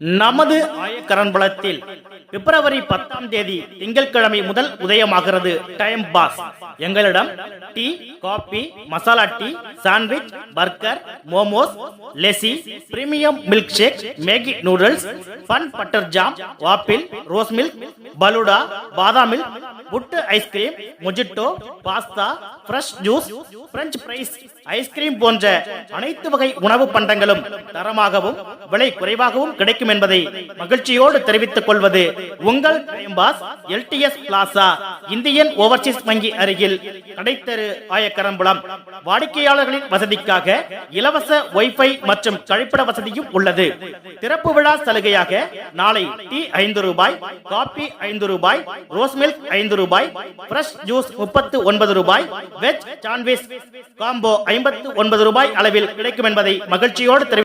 நமது ஆயக்கரன்பலத்தில் பிப்ரவரி 10ஆம் தேதி திங்கட்கிழமை முதல் உதயமாகிறது டைம் பாஸ். எங்களிடம் tea, coffee, masala tea, sandwich, burger, momos, lassi, premium milk shake, Maggi noodles, bun butter jam, waffle, rose milk, falooda, badam milk, புட்டு ice cream, mojito, pasta, fresh juice, French fries, ice cream போன்ற அனைத்து வகை உணவு பண்டங்களும் தரமாகவும் விலை குறைவாகவும் கிடைக்கும் என்பதை மகிழ்ச்சியோடு தெரிவித்துக் கொள்வது உங்கள் time pass. LTS plaza, Indian overseas வங்கி அருகில், கடைத்தெரு, ஆயக்கரம்புலம். வாடிக்கையாளர்களின் வசதிக்காக இலவச வைஃபை மற்றும் கழிப்பிட வசதியும் உள்ளது. திறப்பு விழா சலுகையாக நாளை டீ 5 ரூபாய், காபி 5 ரூபாய், ரோஸ் மில்க் 5 ரூபாய், ஃப்ரெஷ் ஜூஸ் 39 ரூபாய், வெஜ் சாண்ட்விச் காம்போ 59 ரூபாய் அளவில் கிடைக்கும் என்பதை மகிழ்ச்சியோடு தெரிவித்துக்